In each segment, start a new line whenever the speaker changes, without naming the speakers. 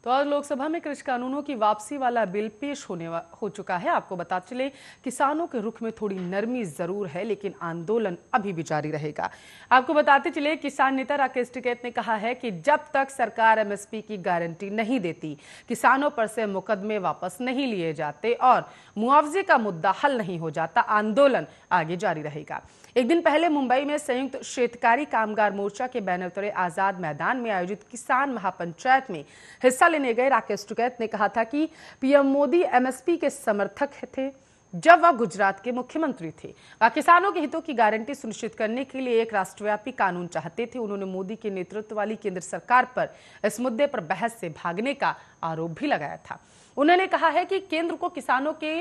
तो आज लोकसभा में कृषि कानूनों की वापसी वाला बिल पेश हो चुका है। आपको बता चले, किसानों के रुख में थोड़ी नरमी जरूर है, लेकिन आंदोलन अभी भी जारी रहेगा। आपको बताते चले, किसान नेता राकेश टिकैत ने कहा है कि जब तक सरकार एमएसपी की गारंटी नहीं देती, किसानों पर से मुकदमे वापस नहीं लिए जाते और मुआवजे का मुद्दा हल नहीं हो जाता, आंदोलन आगे जारी रहेगा। एक दिन पहले मुंबई में संयुक्त शेतकारी कामगार मोर्चा के बैनर तले आजाद मैदान में आयोजित किसान महापंचायत में हिस्सा लेने गए राकेश टिकैत ने कहा था कि पीएम मोदी एमएसपी के समर्थक थे जब वह गुजरात के मुख्यमंत्री थे। वह किसानों के हितों की गारंटी सुनिश्चित करने के लिए एक राष्ट्रव्यापी कानून चाहते थे। उन्होंने मोदी के नेतृत्व वाली केंद्र सरकार पर इस मुद्दे पर बहस से भागने का आरोप भी लगाया था। उन्होंने कहा है कि केंद्र को किसानों के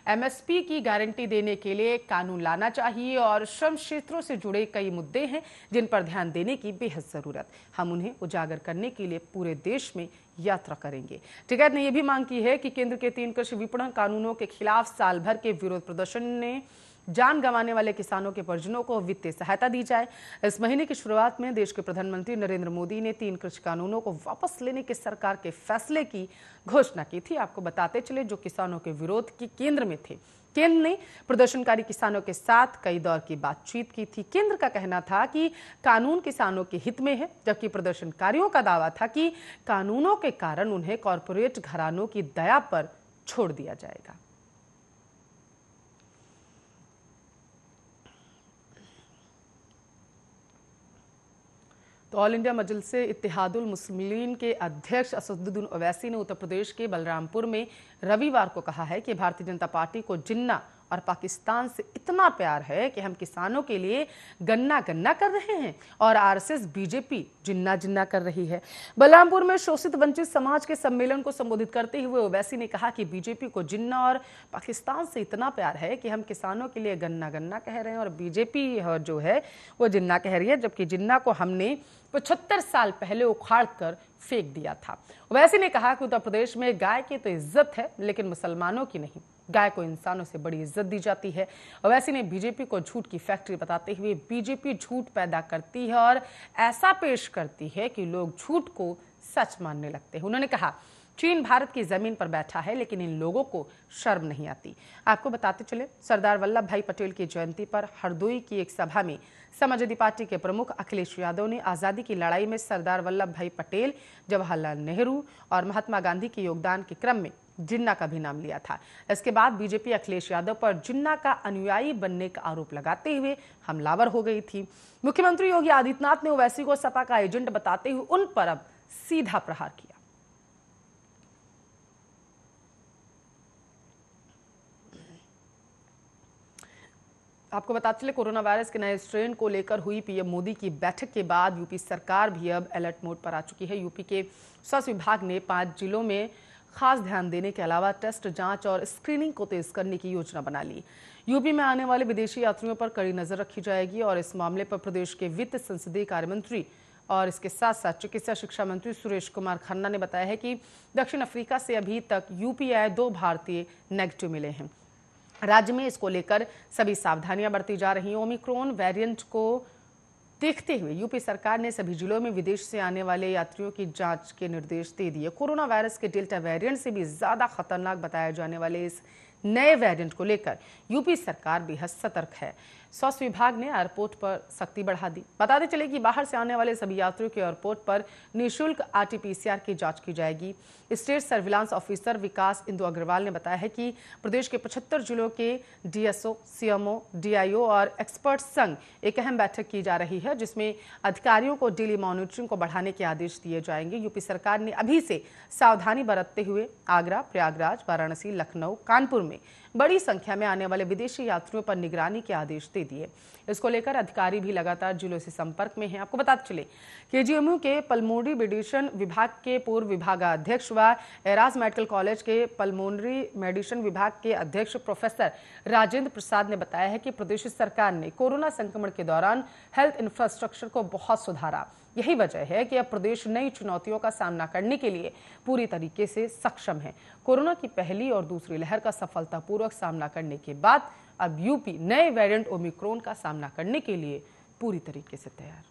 एमएसपी की गारंटी देने के लिए कानून लाना चाहिए और श्रम क्षेत्रों से जुड़े कई मुद्दे हैं जिन पर ध्यान देने की बेहद जरूरत। हम उन्हें उजागर करने के लिए पूरे देश में यात्रा करेंगे। टिकैत ने यह भी मांग की है कि केंद्र के 3 कृषि विपणन कानूनों के खिलाफ साल भर के विरोध प्रदर्शन ने जान गंवाने वाले किसानों के परिजनों को वित्तीय सहायता दी जाए। इस महीने की शुरुआत में देश के प्रधानमंत्री नरेंद्र मोदी ने 3 कृषि कानूनों को वापस लेने के सरकार के फैसले की घोषणा की थी। आपको बताते चले, जो किसानों के विरोध के केंद्र में थे, केंद्र ने प्रदर्शनकारी किसानों के साथ कई दौर की बातचीत की थी। केंद्र का कहना था कि कानून किसानों के हित में है, जबकि प्रदर्शनकारियों का दावा था कि कानूनों के कारण उन्हें कॉरपोरेट घरानों की दया पर छोड़ दिया जाएगा। तो ऑल इंडिया मजलिसे इत्तेहादुल मुस्लिमीन के अध्यक्ष असदुद्दीन ओवैसी ने उत्तर प्रदेश के बलरामपुर में रविवार को कहा है कि भारतीय जनता पार्टी को जिन्ना और पाकिस्तान से इतना प्यार है कि हम किसानों के लिए गन्ना गन्ना कर रहे हैं और आरएसएस बीजेपी जिन्ना जिन्ना कर रही है। बलरामपुर में शोषित वंचित समाज के सम्मेलन को संबोधित करते हुए ओवैसी ने कहा कि बीजेपी को जिन्ना और पाकिस्तान से इतना प्यार है कि हम किसानों के लिए गन्ना गन्ना कह रहे हैं और बीजेपी जो है वो जिन्ना कह रही है, जबकि जिन्ना को हमने 75 साल पहले उखाड़ कर फेंक दिया था। ओवैसी ने कहा कि उत्तर प्रदेश में गाय की तो इज्जत है, लेकिन मुसलमानों की नहीं। गाय को इंसानों से बड़ी इज्जत दी जाती है। ओवैसी ने बीजेपी को झूठ की फैक्ट्री बताते हुए बीजेपी झूठ पैदा करती है और ऐसा पेश करती है कि लोग झूठ को सच मानने लगते हैं। उन्होंने कहा, चीन भारत की जमीन पर बैठा है, लेकिन इन लोगों को शर्म नहीं आती। आपको बताते चले, सरदार वल्लभ भाई पटेल की जयंती पर हरदोई की एक सभा में समाजवादी पार्टी के प्रमुख अखिलेश यादव ने आजादी की लड़ाई में सरदार वल्लभ भाई पटेल, जवाहरलाल नेहरू और महात्मा गांधी के योगदान के क्रम में जिन्ना का भी नाम लिया था। इसके बाद बीजेपी अखिलेश यादव पर जिन्ना का अनुयायी बनने का आरोप लगाते हुए हमलावर हो गई थी। मुख्यमंत्री योगी आदित्यनाथ ने ओवैसी को सपा का एजेंट बताते हुए उन पर अब सीधा प्रहार किया। आपको बताते चले, कोरोना वायरस के नए स्ट्रेन को लेकर हुई पीएम मोदी की बैठक के बाद यूपी सरकार भी अब अलर्ट मोड पर आ चुकी है। यूपी के स्वास्थ्य विभाग ने 5 जिलों में खास ध्यान देने के अलावा टेस्ट, जांच और स्क्रीनिंग को तेज करने की योजना बना ली। यूपी में आने वाले विदेशी यात्रियों पर कड़ी नजर रखी जाएगी और इस मामले पर प्रदेश के वित्त, संसदीय कार्य मंत्री और इसके साथ साथ चिकित्सा शिक्षा मंत्री सुरेश कुमार खन्ना ने बताया है कि दक्षिण अफ्रीका से अभी तक यूपी आए 2 भारतीय नेगेटिव मिले हैं। राज्य में इसको लेकर सभी सावधानियां बरती जा रही हैं। ओमिक्रॉन वेरिएंट को देखते हुए यूपी सरकार ने सभी जिलों में विदेश से आने वाले यात्रियों की जांच के निर्देश दे दिए। कोरोना वायरस के डेल्टा वेरिएंट से भी ज्यादा खतरनाक बताए जाने वाले इस नए वेरिएंट को लेकर यूपी सरकार बेहद सतर्क है। स्वास्थ्य विभाग ने एयरपोर्ट पर सख्ती बढ़ा दी। बताते चले कि बाहर से आने वाले सभी यात्रियों के एयरपोर्ट पर निःशुल्क आरटी-पीसीआर की जांच की जाएगी। स्टेट सर्विलांस ऑफिसर विकास इंदु अग्रवाल ने बताया है कि प्रदेश के 75 जिलों के डीएसओ, सीएमओ, डीआईओ और एक्सपर्ट संग एक अहम बैठक की जा रही है, जिसमें अधिकारियों को डेली मॉनिटरिंग को बढ़ाने के आदेश दिए जाएंगे। यूपी सरकार ने अभी से सावधानी बरतते हुए आगरा, प्रयागराज, वाराणसी, लखनऊ, कानपुर में बड़ी संख्या में आने वाले विदेशी यात्रियों पर निगरानी के आदेश दे दिए। इसको लेकर अधिकारी भी लगातार जिलों से संपर्क में हैं। आपको बताते चले, केजीएमयू के पल्मोनरी मेडिसिन विभाग के पूर्व विभागाध्यक्ष व एराज मेडिकल कॉलेज के पल्मोनरी मेडिसिन विभाग के अध्यक्ष प्रोफेसर राजेंद्र प्रसाद ने बताया है कि प्रदेश सरकार ने कोरोना संक्रमण के दौरान हेल्थ इंफ्रास्ट्रक्चर को बहुत सुधारा। यही वजह है कि अब प्रदेश नई चुनौतियों का सामना करने के लिए पूरी तरीके से सक्षम है। कोरोना की पहली और दूसरी लहर का सफलतापूर्वक सामना करने के बाद अब यूपी नए वेरिएंट ओमिक्रॉन का सामना करने के लिए पूरी तरीके से तैयार।